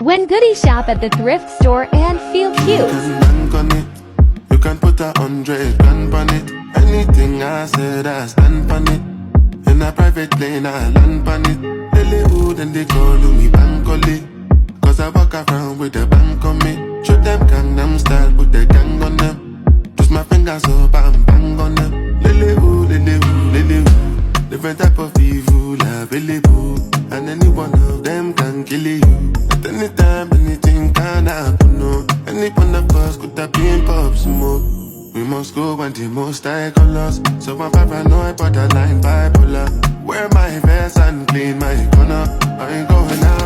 When goody shop at the thrift store and feel cute. You can bank on it. You can put 100 grand on it. Anything I said, I stand on it. In a private plane, I land on it. Lilywood and they call me Bankole. Cause I walk around with the bank on me. Show them Gangnam style, put the gang on them. Twist my fingers up and bang on them. Lilywood, Lilywood, Lilywood. Different type of evil available. And any one of them can kill you. At any time, anything can happen, no. Any one of us could have been pop smoke. We must go and the most I colors. So I'm paranoid, borderline bipolar. Wear my vest and clean my corner. I ain't going out.